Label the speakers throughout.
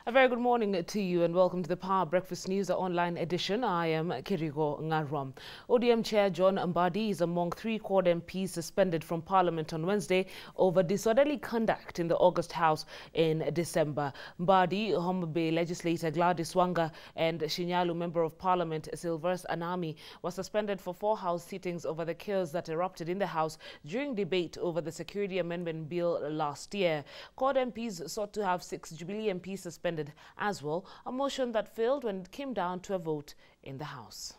Speaker 1: A very good morning to you and welcome to the Power Breakfast News online edition. I am Kirigo Ngarom. ODM Chair John Mbadi is among 3 Cord MPs suspended from Parliament on Wednesday over disorderly conduct in the August House in December. Mbadi, Homa Bay legislator Gladys Wanga and Shinyalu Member of Parliament Sylvester Anami were suspended for 4 House sittings over the chaos that erupted in the House during debate over the Security Amendment Bill last year. Cord MPs sought to have 6 Jubilee MPs suspended as well, a motion that failed when it came down to a vote in the House.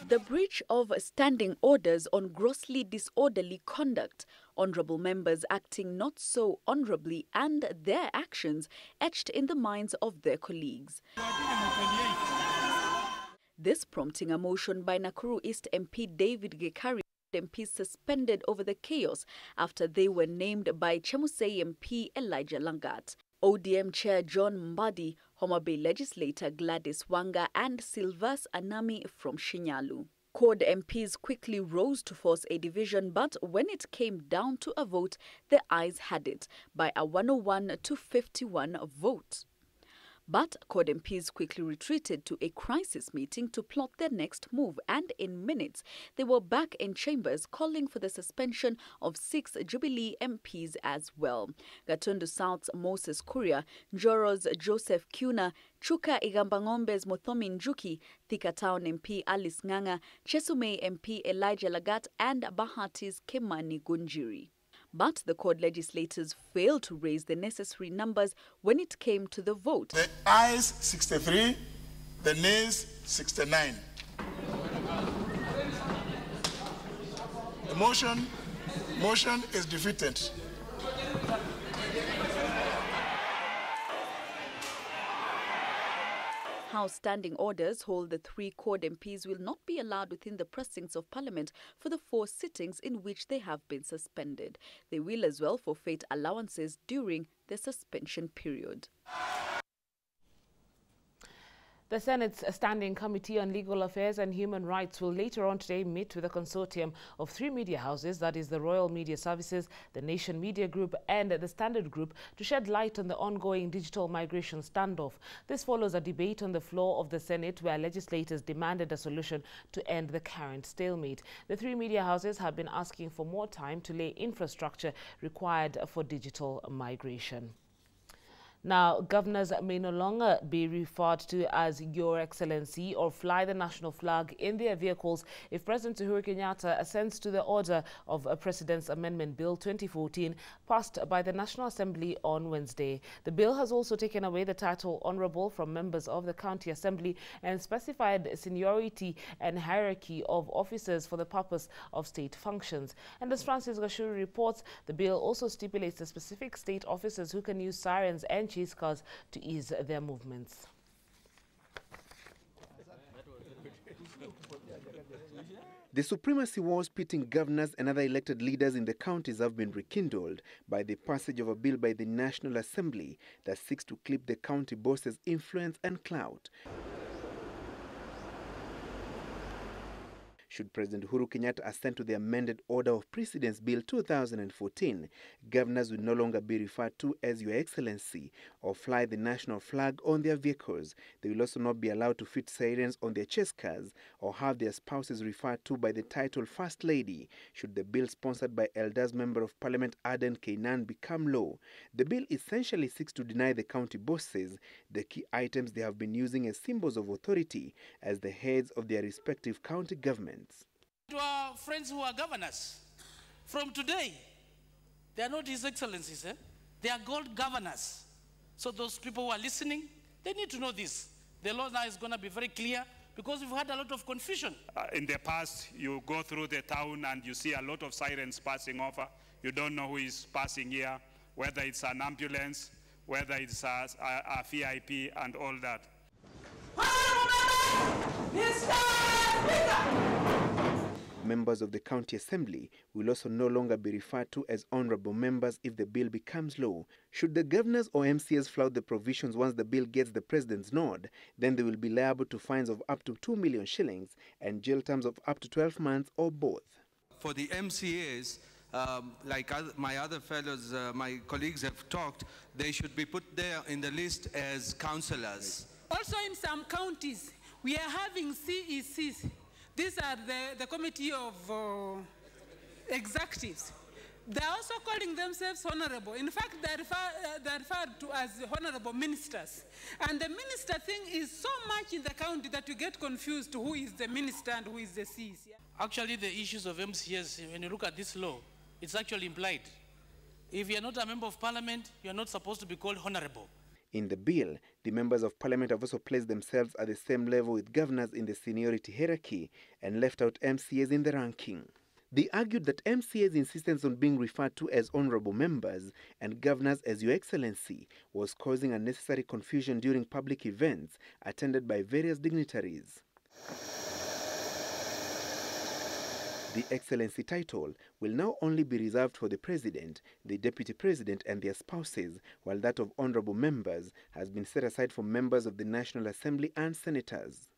Speaker 2: The breach of standing orders on grossly disorderly conduct, honourable members acting not so honourably and their actions etched in the minds of their colleagues. This prompting a motion by Nakuru East MP David Gekari MPs suspended over the chaos after they were named by Chemusei MP Elijah Langat. ODM Chair John Mbadi, Homa Bay legislator Gladys Wanga and Sylvester Anami from Shinyalu. Cord MPs quickly rose to force a division, but when it came down to a vote, the ayes had it by a 101 to 51 vote. But Cord MPs quickly retreated to a crisis meeting to plot their next move, and in minutes they were back in chambers calling for the suspension of 6 Jubilee MPs as well. Gatundu South's Moses Kuria, Njoro's Joseph Kuna, Chuka Igambangombe's Muthomi Njuki, Thika Town MP Alice Nganga, Chesume MP Elijah Lagat and Bahati's Kimani Gunjiri. But the Cord legislators failed to raise the necessary numbers when it came to the vote.
Speaker 3: The ayes 63, the nays 69. The motion is defeated.
Speaker 2: House standing orders hold the 3 Cord MPs will not be allowed within the precincts of Parliament for the 4 sittings in which they have been suspended. They will as well forfeit allowances during the suspension period.
Speaker 1: The Senate's Standing Committee on Legal Affairs and Human Rights will later on today meet with a consortium of 3 media houses, that is the Royal Media Services, the Nation Media Group and the Standard Group, to shed light on the ongoing digital migration standoff. This follows a debate on the floor of the Senate where legislators demanded a solution to end the current stalemate. The 3 media houses have been asking for more time to lay infrastructure required for digital migration. Now, governors may no longer be referred to as Your Excellency or fly the national flag in their vehicles if President Uhuru Kenyatta assents to the order of a President's Amendment Bill 2014 passed by the National Assembly on Wednesday. The bill has also taken away the title Honourable from members of the County Assembly and specified seniority and hierarchy of officers for the purpose of state functions. And as Francis Gashuri reports, the bill also stipulates the specific state officers who can use sirens and chase cars to ease their movements.
Speaker 4: The supremacy wars pitting governors and other elected leaders in the counties have been rekindled by the passage of a bill by the National Assembly that seeks to clip the county bosses' influence and clout. Should President Uhuru Kenyatta assent to the amended Order of Precedence Bill 2014, governors will no longer be referred to as Your Excellency or fly the national flag on their vehicles. They will also not be allowed to fit sirens on their chase cars or have their spouses referred to by the title First Lady, should the bill sponsored by Elders Member of Parliament Aden Kainan become law. The bill essentially seeks to deny the county bosses the key items they have been using as symbols of authority as the heads of their respective county governments.
Speaker 5: To our friends who are governors, from today, they are not His Excellencies, they are gold governors. So those people who are listening, they need to know this. The law now is going to be very clear because we've had a lot of confusion.
Speaker 6: In the past, you go through the town and you see a lot of sirens passing over. You don't know who is passing here, whether it's an ambulance, whether it's a VIP and all that.
Speaker 4: Members of the County Assembly will also no longer be referred to as honourable members if the bill becomes law. Should the governors or MCAs flout the provisions once the bill gets the President's nod, then they will be liable to fines of up to 2 million shillings and jail terms of up to 12 months or both.
Speaker 7: For the MCAs, my other fellows, my colleagues have talked, they should be put there in the list as councillors.
Speaker 8: Also in some counties, we are having CECs. These are the Committee of Executives. They're also calling themselves honorable. In fact, they're referred to as honorable ministers. And the minister thing is so much in the county that you get confused who is the minister and who is the CEC.
Speaker 5: Actually, the issues of MCS, when you look at this law, it's actually implied. If you're not a member of parliament, you're not supposed to be called honorable.
Speaker 4: In the bill, the members of parliament have also placed themselves at the same level with governors in the seniority hierarchy and left out MCAs in the ranking. They argued that MCA's insistence on being referred to as honorable members and governors as Your Excellency was causing unnecessary confusion during public events attended by various dignitaries. The Excellency title will now only be reserved for the President, the Deputy President and their spouses, while that of honorable members has been set aside for members of the National Assembly and senators.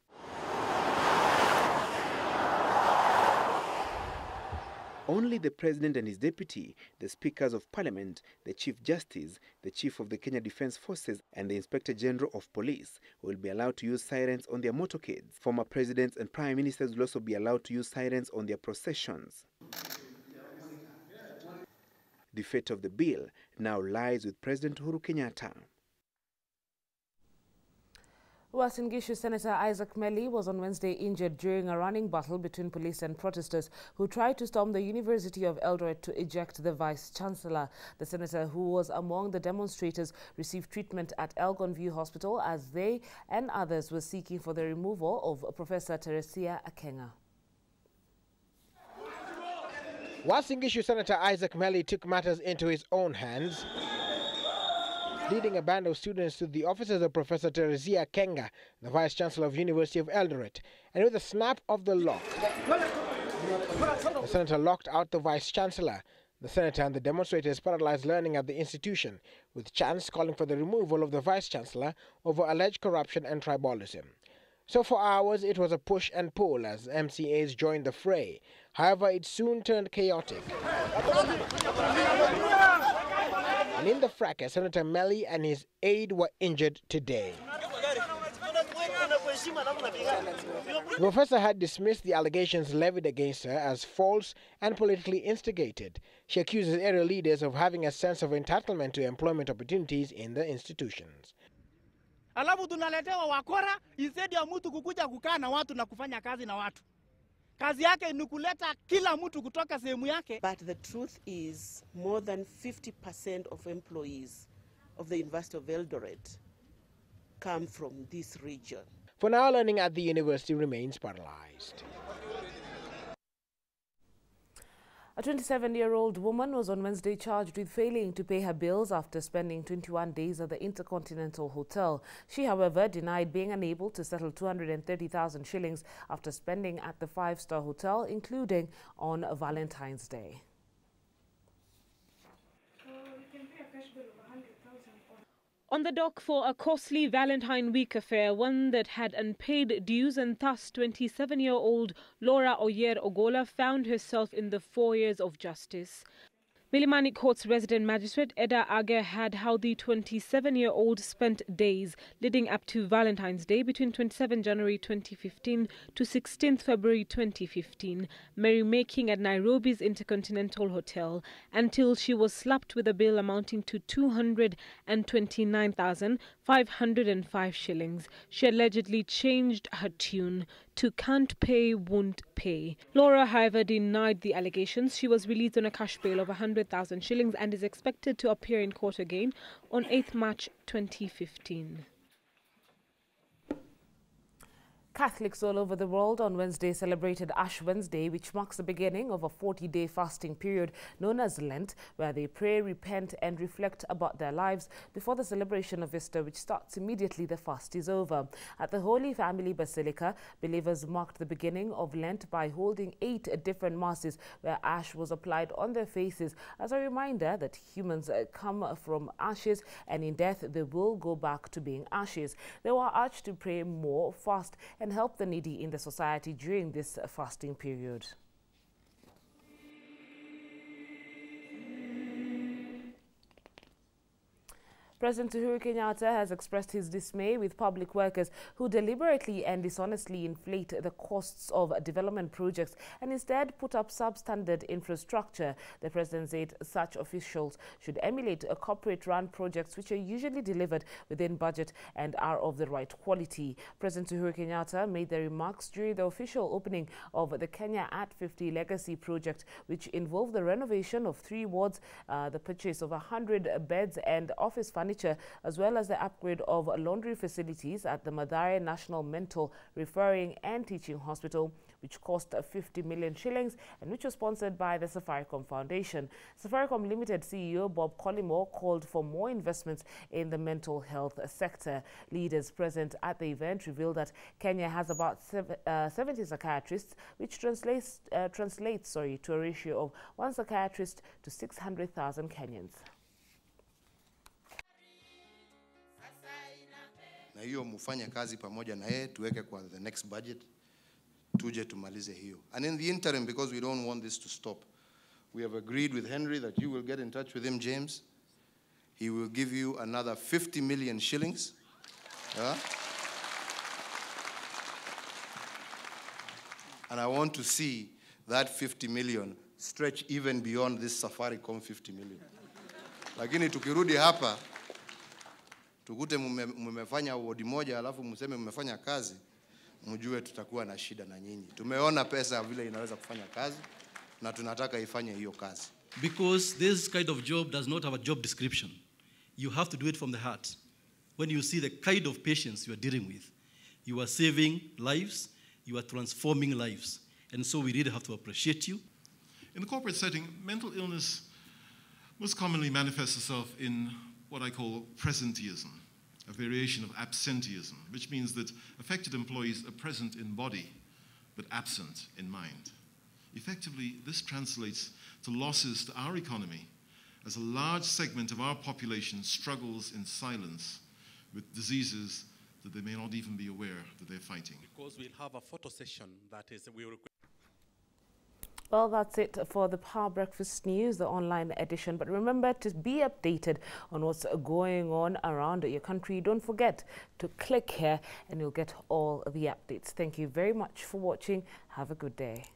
Speaker 4: Only the President and his deputy, the Speakers of Parliament, the Chief Justice, the Chief of the Kenya Defence Forces and the Inspector General of Police will be allowed to use sirens on their motorcades. Former presidents and prime ministers will also be allowed to use sirens on their processions. The fate of the bill now lies with President Uhuru Kenyatta.
Speaker 1: Uasin Gishu Senator Isaac Melly was on Wednesday injured during a running battle between police and protesters who tried to storm the University of Eldoret to eject the Vice-Chancellor. The senator, who was among the demonstrators, received treatment at Elgon View Hospital as they and others were seeking for the removal of Professor Teresia Akenga.
Speaker 9: Uasin Gishu Senator Isaac Melly took matters into his own hands, leading a band of students to the offices of Professor Teresia Akenga, the Vice-Chancellor of University of Eldoret, and with a snap of the lock, the senator locked out the Vice-Chancellor. The senator and the demonstrators paralyzed learning at the institution, with chants calling for the removal of the Vice-Chancellor over alleged corruption and tribalism. So for hours it was a push and pull as MCAs joined the fray. However, it soon turned chaotic. And in the fracas, Senator Melly and his aide were injured today. The professor had dismissed the allegations levied against her as false and politically instigated. She accuses area leaders of having a sense of entitlement to employment opportunities in the institutions.
Speaker 10: Alafu tunaletewa wakora instead ya mtu kukuja kukaa na watu na kufanya kazi na watu. Kazi yake ni kuleta kila mtu kutoka sehemu yake.
Speaker 11: But the truth is more than 50% of employees of the University of Eldoret come from this region.
Speaker 9: For now, learning at the university remains paralyzed.
Speaker 1: A 27-year-old woman was on Wednesday charged with failing to pay her bills after spending 21 days at the Intercontinental Hotel. She, however, denied being unable to settle 230,000 shillings after spending at the five-star hotel, including on Valentine's Day.
Speaker 12: On the dock for a costly Valentine week affair, one that had unpaid dues, and thus 27-year-old Laura Oyer Ogola found herself in the 4 years of justice. Milimani Court's resident magistrate Eda Ager had how the 27-year-old spent days leading up to Valentine's Day between 27 January 2015 to 16th February 2015, merrymaking at Nairobi's Intercontinental Hotel until she was slapped with a bill amounting to 229,505 shillings. She allegedly changed her tune to "Can't Pay, Won't Pay." Laura, however, denied the allegations. She was released on a cash bail of 100,000 shillings and is expected to appear in court again on 8th March 2015.
Speaker 1: Catholics all over the world on Wednesday celebrated Ash Wednesday, which marks the beginning of a 40-day fasting period known as Lent, where they pray, repent and reflect about their lives before the celebration of Easter, which starts immediately the fast is over. At the Holy Family Basilica, believers marked the beginning of Lent by holding 8 different masses where ash was applied on their faces as a reminder that humans come from ashes and in death they will go back to being ashes. They were urged to pray more, fast and help the needy in the society during this fasting period. President Uhuru Kenyatta has expressed his dismay with public workers who deliberately and dishonestly inflate the costs of development projects and instead put up substandard infrastructure. The president said such officials should emulate corporate-run projects which are usually delivered within budget and are of the right quality. President Uhuru Kenyatta made the remarks during the official opening of the Kenya at 50 Legacy project, which involved the renovation of 3 wards, the purchase of 100 beds and office furniture, as well as the upgrade of laundry facilities at the Mathare National Mental Referring and Teaching Hospital, which cost 50 million shillings and which was sponsored by the Safaricom Foundation. Safaricom Limited CEO Bob Collymore called for more investments in the mental health sector. Leaders present at the event revealed that Kenya has about 70 psychiatrists, which translates to a ratio of 1 psychiatrist to 600,000 Kenyans.
Speaker 13: Na hiyo mufanye kazi pamoja na yeye tuweke kwa the next budget tuje tumalize hiyo. And in the interim, because we don't want this to stop, we have agreed with Henry that you will get in touch with him, James. He will give you another 50 million shillings. Yeah? And I want to see that 50 million stretch even beyond this Safaricom 50 million. Lakini tukirudi hapa tukute mmefanya wodi moja alafu mseme mmefanya kazi, mjue tutakuwa na shida na nyinyi. Tumeona pesa vile inaweza kufanya kazi na tunataka ifanye hiyo kazi.
Speaker 14: Because this kind of job does not have a job description. You have to do it from the heart. When you see the kind of patients you are dealing with, you are saving lives, you are transforming lives. And so we really have to appreciate you.
Speaker 15: In the corporate setting, mental illness most commonly manifests itself in what I call presenteeism, a variation of absenteeism, which means that affected employees are present in body, but absent in mind. Effectively, this translates to losses to our economy as a large segment of our population struggles in silence with diseases that they may not even be aware that they're fighting.
Speaker 16: Because we'll have a photo session that is, we will.
Speaker 1: Well, that's it for the Power Breakfast News, the online edition. But remember to be updated on what's going on around your country. Don't forget to click here and you'll get all the updates. Thank you very much for watching. Have a good day.